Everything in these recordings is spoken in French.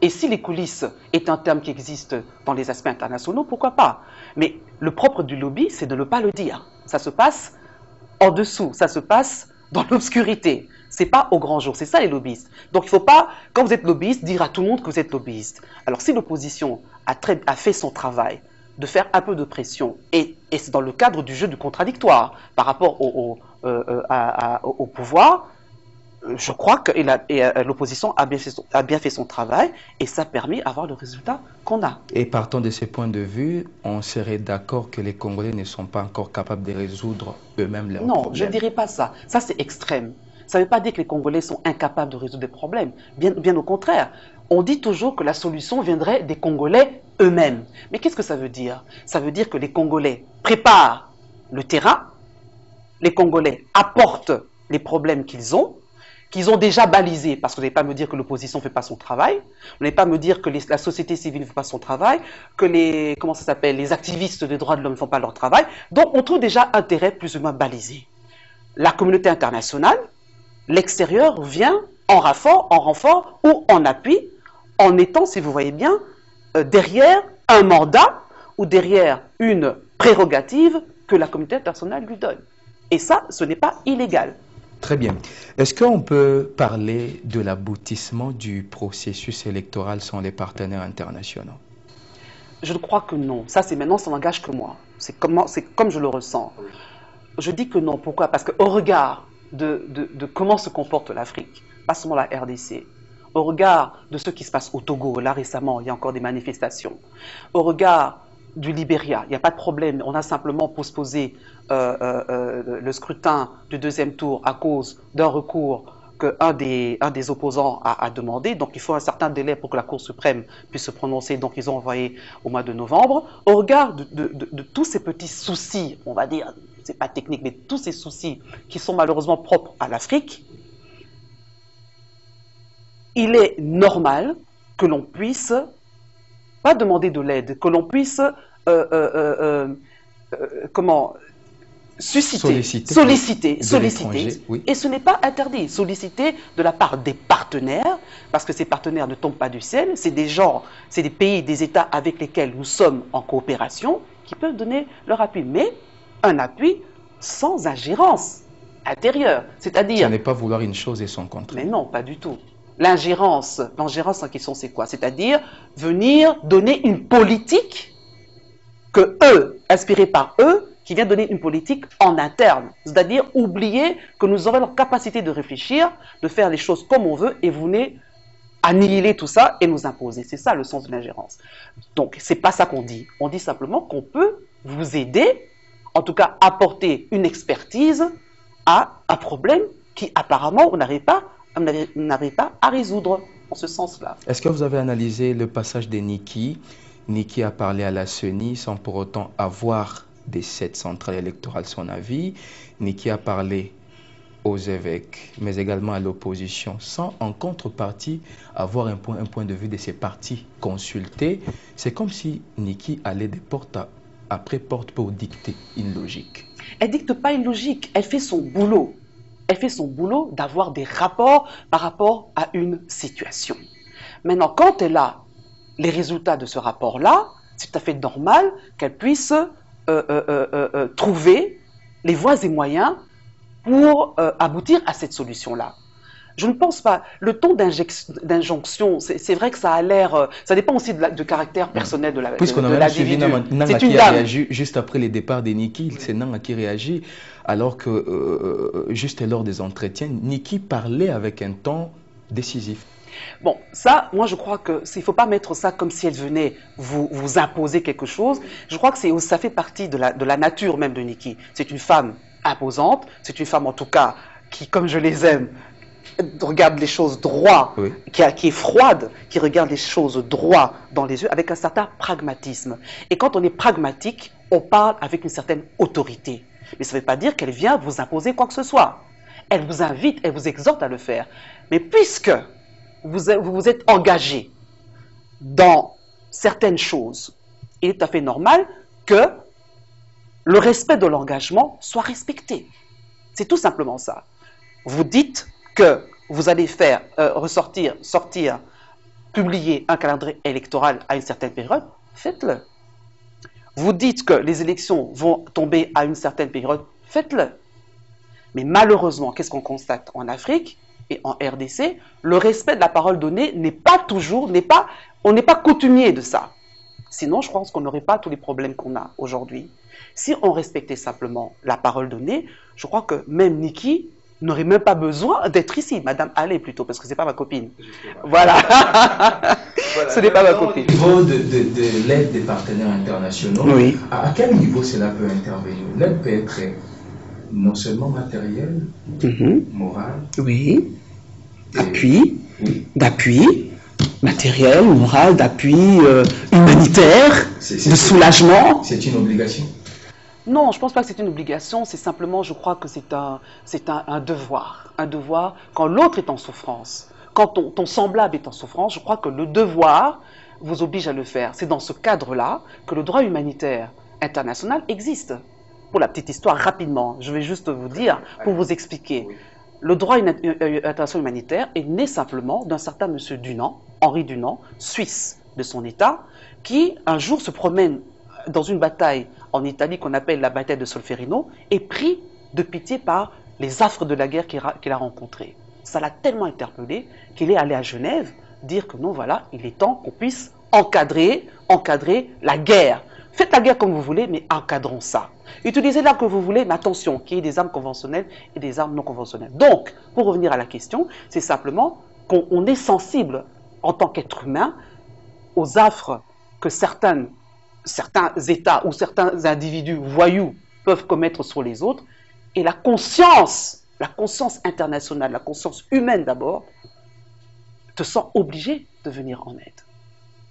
Et si les coulisses est un terme qui existe dans les aspects internationaux, pourquoi pas? Mais le propre du lobby, c'est de ne pas le dire. Ça se passe en dessous, ça se passe dans l'obscurité. C'est pas au grand jour, c'est ça les lobbyistes. Donc il ne faut pas, quand vous êtes lobbyiste, dire à tout le monde que vous êtes lobbyiste. Alors si l'opposition a fait son travail, de faire un peu de pression, et c'est dans le cadre du jeu du contradictoire par rapport au pouvoir, je crois que l'opposition a bien fait son travail et ça a permis d'avoir le résultat qu'on a. Et partant de ce point de vue, on serait d'accord que les Congolais ne sont pas encore capables de résoudre eux-mêmes leurs problèmes. Non, je ne dirais pas ça. Ça, c'est extrême. Ça ne veut pas dire que les Congolais sont incapables de résoudre des problèmes. Bien au contraire. On dit toujours que la solution viendrait des Congolais eux-mêmes. Mais qu'est-ce que ça veut dire? Ça veut dire que les Congolais préparent le terrain, les Congolais apportent les problèmes qu'ils ont déjà balisés, parce que vous n'allez pas me dire que l'opposition ne fait pas son travail, vous n'allez pas me dire que la société civile ne fait pas son travail, que les activistes des droits de l'homme ne font pas leur travail. Donc on trouve déjà un terrain plus ou moins balisé. La communauté internationale, l'extérieur vient en renfort ou en appui, en étant, si vous voyez bien, derrière un mandat ou derrière une prérogative que la communauté internationale lui donne. Et ça, ce n'est pas illégal. Très bien. Est-ce qu'on peut parler de l'aboutissement du processus électoral sans les partenaires internationaux? Je crois que non. Ça, maintenant, ça n'engage que moi. C'est comme je le ressens. Je dis que non. Pourquoi? Parce qu'au regard de comment se comporte l'Afrique, pas seulement la RDC, au regard de ce qui se passe au Togo, là récemment, il y a encore des manifestations, au regard du Libéria, il n'y a pas de problème, on a simplement postposé le scrutin du deuxième tour à cause d'un recours qu'un des opposants a demandé, donc il faut un certain délai pour que la Cour suprême puisse se prononcer, donc ils ont envoyé au mois de novembre. Au regard de tous ces petits soucis, on va dire, c'est pas technique, mais tous ces soucis qui sont malheureusement propres à l'Afrique, il est normal que l'on puisse pas demander de l'aide, que l'on puisse solliciter, oui. Et ce n'est pas interdit, solliciter de la part des partenaires, parce que ces partenaires ne tombent pas du ciel, c'est des gens, c'est des pays, des États avec lesquels nous sommes en coopération, qui peuvent donner leur appui, mais un appui sans ingérence intérieure, c'est-à-dire... Ce n'est pas vouloir une chose et son contraire. Mais non, pas du tout. L'ingérence en question, c'est quoi? C'est-à-dire venir donner une politique que eux, inspirés par eux, qui vient donner une politique en interne. C'est-à-dire oublier que nous aurons la capacité de réfléchir, de faire les choses comme on veut et vous venez annihiler tout ça et nous imposer. C'est ça le sens de l'ingérence. Donc, c'est pas ça qu'on dit. On dit simplement qu'on peut vous aider, en tout cas apporter une expertise à un problème qui apparemment on n'arrive pas à résoudre en ce sens-là. Est-ce que vous avez analysé le passage de Niki? Niki a parlé à la CENI sans pour autant avoir des 7 centrales électorales son avis. Niki a parlé aux évêques, mais également à l'opposition, sans en contrepartie avoir un point de vue de ces partis consultés. C'est comme si Niki allait de porte après porte pour dicter une logique. Elle ne dicte pas une logique, elle fait son boulot. Elle fait son boulot d'avoir des rapports par rapport à une situation. Maintenant, quand elle a les résultats de ce rapport-là, c'est tout à fait normal qu'elle puisse trouver les voies et moyens pour aboutir à cette solution-là. Je ne pense pas. Le ton d'injonction, c'est vrai que ça a l'air... ça dépend aussi du caractère personnel de la Puisqu'on a même suivi Nanga qui a réagi juste après le départ de Niki, c'est Nanga qui réagit, alors que juste lors des entretiens, Niki parlait avec un ton décisif. Bon, ça, moi je crois qu'il ne faut pas mettre ça comme si elle venait vous imposer quelque chose. Je crois que ça fait partie de la nature même de Niki. C'est une femme imposante, c'est une femme en tout cas qui, comme je les aime, regarde les choses droit, oui, qui est froide, qui regarde les choses droit dans les yeux, avec un certain pragmatisme. Et quand on est pragmatique, on parle avec une certaine autorité. Mais ça ne veut pas dire qu'elle vient vous imposer quoi que ce soit. Elle vous invite, elle vous exhorte à le faire. Mais puisque vous vous êtes engagé dans certaines choses, il est tout à fait normal que le respect de l'engagement soit respecté. C'est tout simplement ça. Vous dites que vous allez faire sortir publier un calendrier électoral à une certaine période, faites-le. Vous dites que les élections vont tomber à une certaine période, faites-le. Mais malheureusement, qu'est-ce qu'on constate en Afrique et en RDC? Le respect de la parole donnée n'est pas toujours, on n'est pas coutumier de ça. Sinon, je pense qu'on n'aurait pas tous les problèmes qu'on a aujourd'hui. Si on respectait simplement la parole donnée, je crois que même Niki n'aurait même pas besoin d'être ici. Madame Allais plutôt, parce que ce n'est pas ma copine. Voilà. Voilà. Ce n'est pas ma copine. Au niveau de l'aide des partenaires internationaux, Oui. À quel niveau cela peut intervenir? L'aide peut être non seulement matérielle, morale. Oui. Oui. D'appui, matériel, moral, d'appui humanitaire, de soulagement. C'est une obligation? Non, je ne pense pas que c'est une obligation, c'est simplement, je crois que c'est un devoir. Un devoir quand l'autre est en souffrance, quand ton semblable est en souffrance, je crois que le devoir vous oblige à le faire. C'est dans ce cadre-là que le droit humanitaire international existe. Pour la petite histoire, rapidement, je vais juste vous dire, pour vous expliquer. Le droit international humanitaire est né simplement d'un certain monsieur Dunant, Henri Dunant, suisse de son État, qui un jour se promène dans une bataille en Italie qu'on appelle la bataille de Solferino, et pris de pitié par les affres de la guerre qu'il a rencontrées. Ça l'a tellement interpellé qu'il est allé à Genève dire que non, voilà, il est temps qu'on puisse encadrer la guerre. Faites la guerre comme vous voulez, mais encadrons ça. Utilisez l'arme que vous voulez, mais attention, qu'il y ait des armes conventionnelles et des armes non conventionnelles. Donc, pour revenir à la question, c'est simplement qu'on est sensible en tant qu'être humain aux affres que certains États ou certains individus voyous peuvent commettre sur les autres, et la conscience internationale, la conscience humaine d'abord, te sent obligé de venir en aide.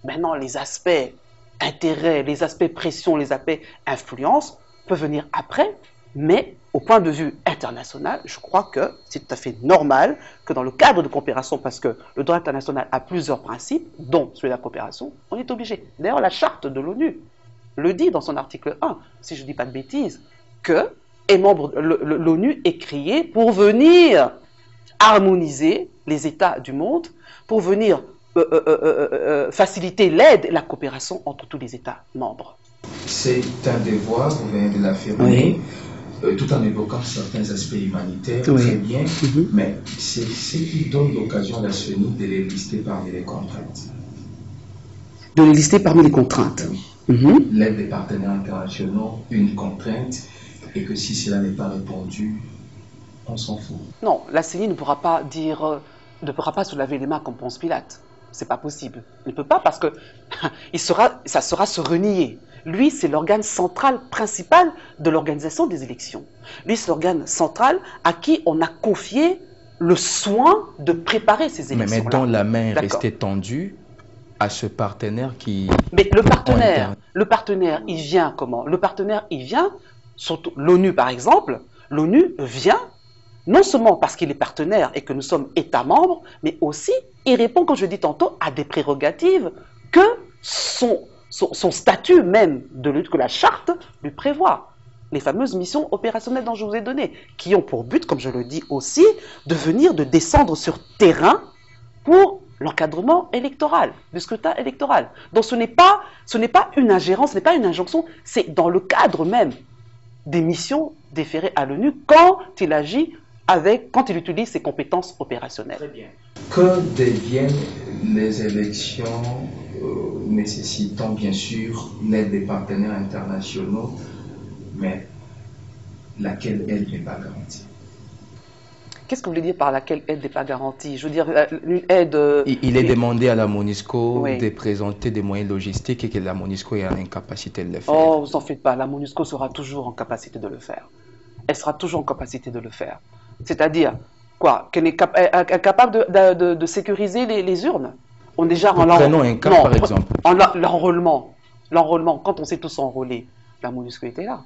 Maintenant, les aspects intérêt, les aspects pression, les aspects influence peuvent venir après, mais au point de vue international, je crois que c'est tout à fait normal que dans le cadre de coopération, parce que le droit international a plusieurs principes, dont celui de la coopération, on est obligé. D'ailleurs, la charte de l'ONU le dit dans son article 1, si je ne dis pas de bêtises, que l'ONU est créée pour venir harmoniser les États du monde, pour venir faciliter l'aide et la coopération entre tous les États membres. C'est un devoir, vous venez de l'affirmer, tout en évoquant certains aspects humanitaires, très bien, mais c'est ce qui donne l'occasion à la CENI de les lister parmi les contraintes. De les lister parmi les contraintes. Oui. L'aide des partenaires internationaux, une contrainte, et que si cela n'est pas répondu, on s'en fout. Non, la CENI ne pourra pas se laver les mains comme Ponce Pilate. C'est pas possible. Il ne peut pas parce que ça sera se renier. Lui, c'est l'organe central principal de l'organisation des élections. Lui, c'est l'organe central à qui on a confié le soin de préparer ces élections-là. Mais dont la main est restée tendue à ce partenaire qui... Mais le partenaire, il vient comment? Le partenaire, il vient, surtout l'ONU par exemple, l'ONU vient non seulement parce qu'il est partenaire et que nous sommes États membres, mais aussi il répond, comme je dis tantôt, à des prérogatives que son statut même de lutte, que la charte lui prévoit. Les fameuses missions opérationnelles dont je vous ai données, qui ont pour but, comme je le dis aussi, de descendre sur terrain pour l'encadrement électoral, du scrutin électoral. Donc ce n'est pas une ingérence, ce n'est pas une injonction, c'est dans le cadre même des missions déférées à l'ONU quand il agit quand il utilise ses compétences opérationnelles. Très bien. Que deviennent les élections nécessitant bien sûr l'aide des partenaires internationaux, mais laquelle aide n'est pas garantie? Qu'est-ce que vous voulez dire par laquelle aide n'est pas garantie? Je veux dire, une aide... Il est demandé à la MONUSCO de présenter des moyens logistiques et que la MONUSCO est en incapacité de le faire. Oh, vous en faites pas, la MONUSCO sera toujours en capacité de le faire. Elle sera toujours en capacité de le faire. C'est-à-dire, quoi? Qu'elle est capable de sécuriser les urnes. Prenons un cas, par exemple. L'enrôlement, quand on s'est tous enrôlés, la MONUSCO était là,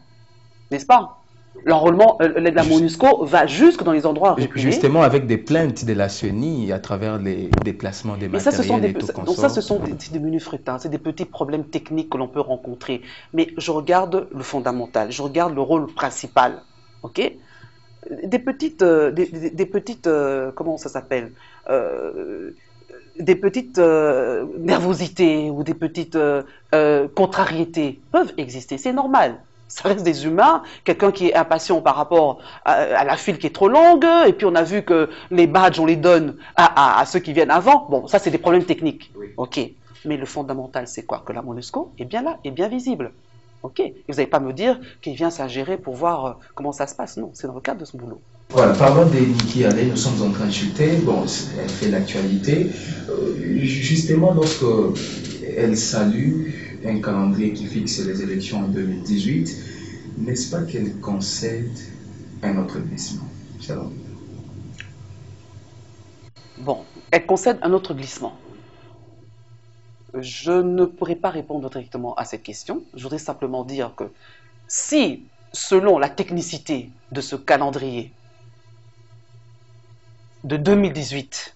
n'est-ce pas? L'enrôlement, la MONUSCO va jusque dans les endroits reculés. Justement, avec des plaintes de la CENI à travers les déplacements des matériels et tout consort. Donc ça, ce sont des menus frétins, c'est des petits problèmes techniques que l'on peut rencontrer. Mais je regarde le fondamental, je regarde le rôle principal, ok? Des petites, comment ça s'appelle, nervosités ou des petites contrariétés peuvent exister, c'est normal. Ça reste des humains, quelqu'un qui est impatient par rapport à la file qui est trop longue, et puis on a vu que les badges, on les donne à ceux qui viennent avant. Bon, ça c'est des problèmes techniques. Oui. Ok, mais le fondamental c'est quoi? Que la MONUSCO est bien là, est bien visible. Ok, et vous n'allez pas me dire qu'il vient s'ingérer pour voir comment ça se passe. Non, c'est dans le cadre de son boulot. Voilà, parlons de Nikki Haley, nous sommes en train de chuter. Bon, elle fait l'actualité. Justement, lorsque elle salue un calendrier qui fixe les élections en 2018, n'est-ce pas qu'elle concède un autre glissement? Bon, elle concède un autre glissement. Je ne pourrais pas répondre directement à cette question. Je voudrais simplement dire que si, selon la technicité de ce calendrier de 2018,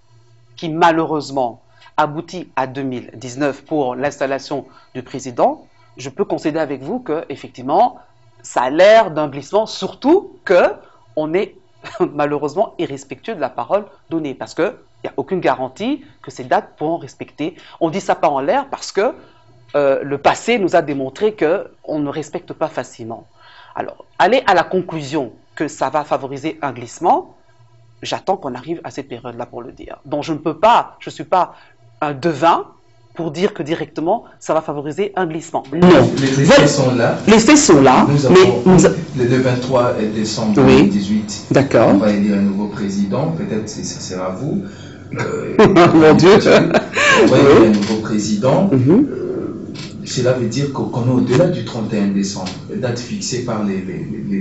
qui malheureusement aboutit à 2019 pour l'installation du président, je peux concéder avec vous que effectivement, ça a l'air d'un glissement, surtout qu'on est malheureusement irrespectueux de la parole donnée, parce qu'il n'y a aucune garantie que ces dates pourront respecter. On dit ça pas en l'air parce que le passé nous a démontré qu'on ne respecte pas facilement. Alors, aller à la conclusion que ça va favoriser un glissement, j'attends qu'on arrive à cette période-là pour le dire. Donc je ne suis pas un devin pour dire que directement ça va favoriser un glissement. Non. Les faits sont là. Les faits sont là. Le 23 décembre 2018, d'accord. On va élire un nouveau président. Peut-être que ça sera vous. Mon Dieu. On va élire un nouveau président. Cela veut dire qu'on est au-delà du 31 décembre, date fixée par les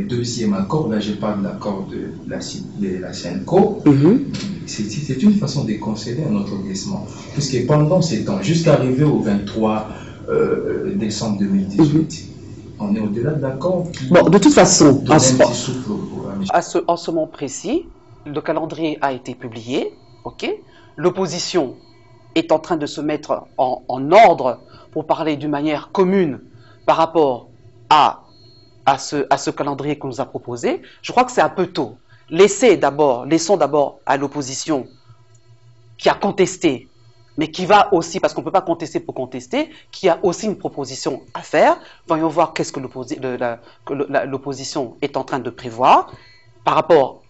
deuxièmes accords. Là, je parle de l'accord de la CENCO. C'est une façon de concéder un autre glissement. Puisque pendant ces temps, jusqu'à arriver au 23 décembre 2018, on est au-delà de l'accord. Bon, de toute façon, en ce moment précis, le calendrier a été publié. Ok, l'opposition est en train de se mettre en ordre pour parler d'une manière commune par rapport à ce calendrier qu'on nous a proposé. Je crois que c'est un peu tôt. Laissons d'abord à l'opposition qui a contesté, mais qui va aussi, parce qu'on ne peut pas contester pour contester, qui a aussi une proposition à faire. Voyons voir qu'est-ce que l'opposition est en train de prévoir par rapport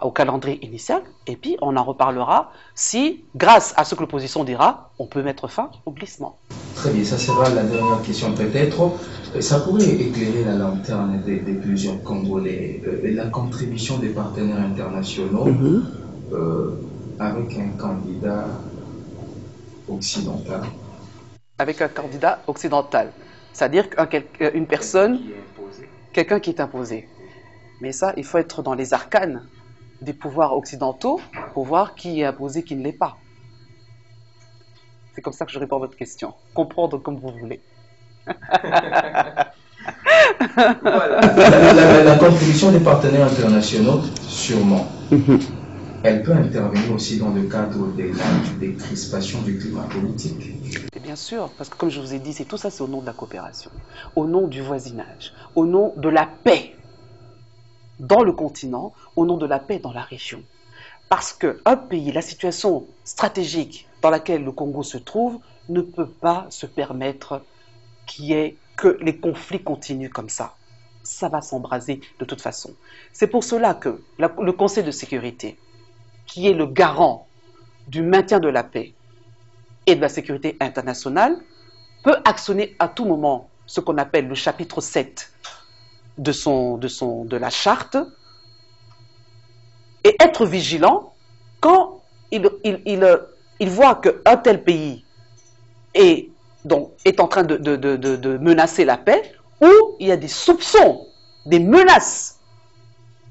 au calendrier initial, et puis on en reparlera si, grâce à ce que l'opposition dira, on peut mettre fin au glissement. Très bien, ça sera la dernière question peut-être. Ça pourrait éclairer la lanterne de plusieurs Congolais, la contribution des partenaires internationaux avec un candidat occidental. Avec un candidat occidental, c'est-à-dire une personne, quelqu'un qui est imposé. Mais ça, il faut être dans les arcanes des pouvoirs occidentaux pour voir qui est imposé, qui ne l'est pas. C'est comme ça que je réponds à votre question. Comprendre comme vous voulez. Voilà. La contribution des partenaires internationaux, sûrement, elle peut intervenir aussi dans le cadre des crispations du climat politique. Et bien sûr, parce que comme je vous ai dit, tout ça, c'est au nom de la coopération, au nom du voisinage, au nom de la paix dans le continent, au nom de la paix dans la région. Parce qu'un pays, la situation stratégique dans laquelle le Congo se trouve, ne peut pas se permettre que les conflits continuent comme ça. Ça va s'embraser de toute façon. C'est pour cela que le Conseil de sécurité, qui est le garant du maintien de la paix et de la sécurité internationale, peut actionner à tout moment ce qu'on appelle le chapitre 7 de la charte et être vigilant quand il voit qu'un tel pays est en train de menacer la paix, ou il y a des soupçons, des menaces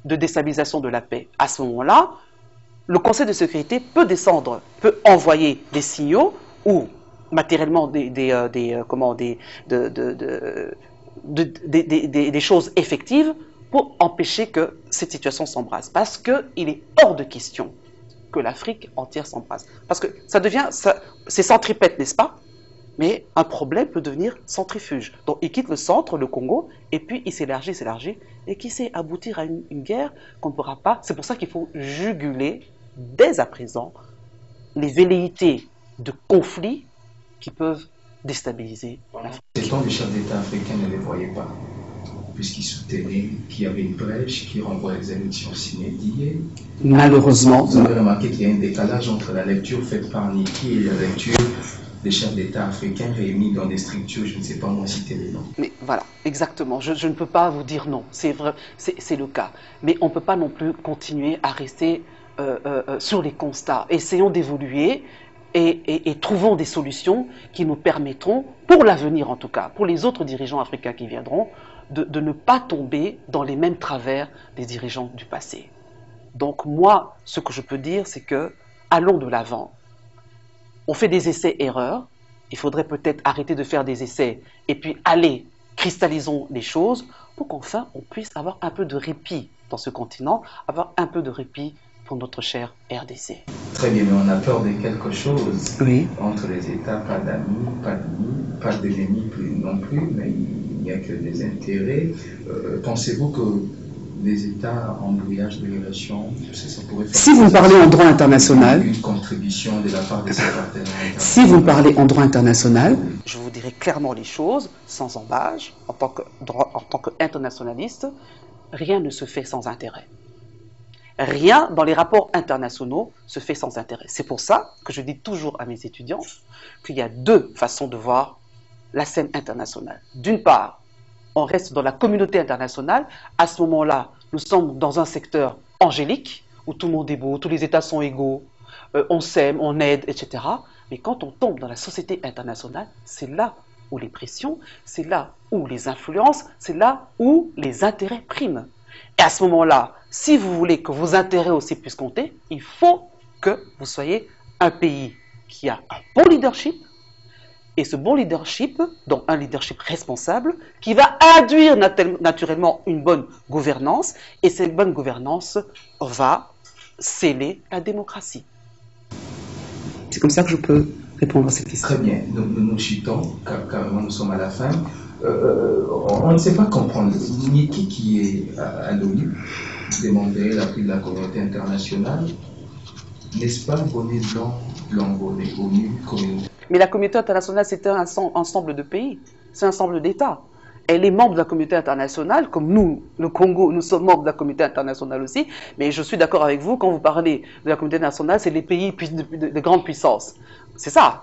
de déstabilisation de la paix. À ce moment-là, le Conseil de sécurité peut descendre, peut envoyer des signaux ou matériellement des choses effectives pour empêcher que cette situation s'embrase. Parce qu'il est hors de question que l'Afrique entière s'embrase. Parce que c'est centripète, n'est-ce pas? Mais un problème peut devenir centrifuge. Donc il quitte le centre, le Congo, et puis il s'élargit, et qui sait aboutir à une guerre qu'on ne pourra pas. C'est pour ça qu'il faut juguler dès à présent les velléités de conflits qui peuvent déstabiliser l'Afrique. Pourtant, les chefs d'État africains ne les voyaient pas, puisqu'ils soutenaient qu'il y avait une brèche qui renvoie les élections s'inédiées. Malheureusement, vous avez remarqué qu'il y a un décalage entre la lecture faite par Niki et la lecture des chefs d'État africains réunis dans des structures, je ne sais pas moi citer les noms. Mais voilà, exactement. Je ne peux pas vous dire non, c'est vrai, c'est le cas. Mais on ne peut pas non plus continuer à rester sur les constats. Essayons d'évoluer et trouvons des solutions qui nous permettront, pour l'avenir en tout cas, pour les autres dirigeants africains qui viendront, de ne pas tomber dans les mêmes travers des dirigeants du passé. Donc moi, ce que je peux dire, c'est que allons de l'avant. On fait des essais-erreurs, il faudrait peut-être arrêter de faire des essais et puis aller, cristallisons les choses pour qu'enfin on puisse avoir un peu de répit dans ce continent, avoir un peu de répit pour notre cher RDC. Très bien, mais on a peur de quelque chose. Oui. Entre les États, pas d'amis, pas d'ennemis non plus, mais il n'y a que des intérêts. Pensez-vous que les États en brouillage de relations, ça pourrait faire... Si vous me parlez en droit international... Une contribution de la part de ces partenaires internationaux. Si vous me parlez en droit international... Je vous dirai clairement les choses, sans embâche, en tant qu'internationaliste, rien ne se fait sans intérêt. Rien dans les rapports internationaux se fait sans intérêt. C'est pour ça que je dis toujours à mes étudiants qu'il y a deux façons de voir la scène internationale. D'une part, on reste dans la communauté internationale. À ce moment-là, nous sommes dans un secteur angélique, où tout le monde est beau, tous les États sont égaux, on s'aime, on aide, etc. Mais quand on tombe dans la société internationale, c'est là où les pressions, c'est là où les influences, c'est là où les intérêts priment. Et à ce moment-là, si vous voulez que vos intérêts aussi puissent compter, il faut que vous soyez un pays qui a un bon leadership, et ce bon leadership, donc un leadership responsable, qui va induire naturellement une bonne gouvernance, et cette bonne gouvernance va sceller la démocratie. C'est comme ça que je peux répondre à cette question. Très bien, nous chutons, carrément nous sommes à la fin. On ne sait pas comprendre. Niki qui est à l'ONU demanderait l'appui de la communauté internationale. N'est-ce pas bonnet blanc, bonnet ONU, communauté? Mais la communauté internationale, c'est un ensemble de pays, c'est un ensemble d'États. Elle est membre de la communauté internationale, comme nous, le Congo, nous sommes membres de la communauté internationale aussi. Mais je suis d'accord avec vous, quand vous parlez de la communauté internationale, c'est les pays de grande puissance. C'est ça.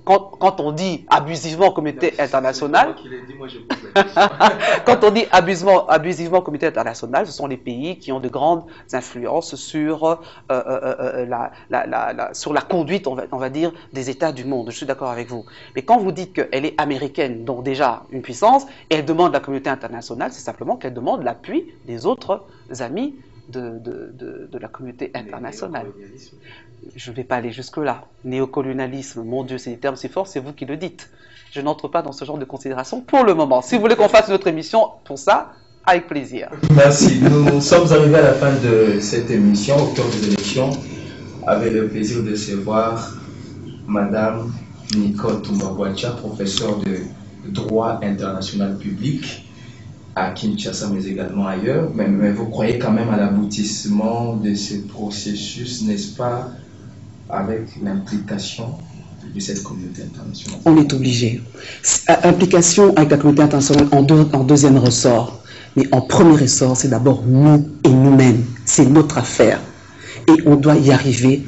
Quand on dit abusivement communauté internationale, quand on dit abusivement communauté internationale, ce sont les pays qui ont de grandes influences sur, sur la conduite, on va dire, des États du monde. Je suis d'accord avec vous. Mais quand vous dites qu'elle est américaine, donc déjà une puissance, et elle demande la communauté internationale, c'est simplement qu'elle demande l'appui des autres amis de la communauté internationale. Je ne vais pas aller jusque-là. Néocolonialisme, mon Dieu, c'est des termes si forts, c'est vous qui le dites. Je n'entre pas dans ce genre de considération pour le moment. Si vous voulez qu'on fasse une autre émission pour ça, avec plaisir. Merci. Nous sommes arrivés à la fin de cette émission, au cœur des élections, avec le plaisir de recevoir Madame Nicole Toumba-Boacha, professeure de droit international public à Kinshasa, mais également ailleurs. Mais vous croyez quand même à l'aboutissement de ce processus, n'est-ce pas, avec l'implication de cette communauté internationale? On est obligé. Implication avec la communauté internationale en deuxième ressort. Mais en premier ressort, c'est d'abord nous et nous-mêmes. C'est notre affaire. Et on doit y arriver,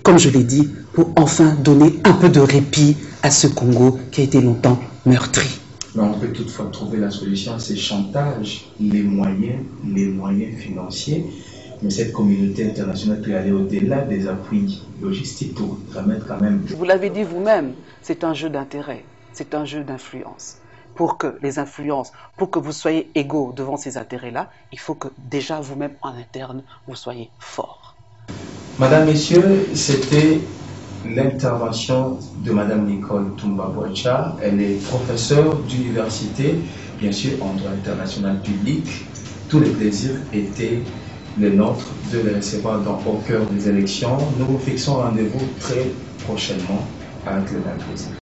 comme je l'ai dit, pour enfin donner un peu de répit à ce Congo qui a été longtemps meurtri. Mais on peut toutefois trouver la solution à ces chantages, les moyens financiers. Mais cette communauté internationale peut aller au-delà des appuis logistiques pour permettre quand même... Vous l'avez dit vous-même, c'est un jeu d'intérêt, c'est un jeu d'influence. Pour que les influences, pour que vous soyez égaux devant ces intérêts-là, il faut que déjà vous-même en interne, vous soyez forts. Madame, Messieurs, c'était l'intervention de Madame Nicole Toumba-Boacha. Elle est professeure d'université, bien sûr en droit international public. Tous les plaisirs étaient le nôtre de les recevoir au cœur des élections. Nous vous fixons rendez-vous très prochainement avec le même plaisir.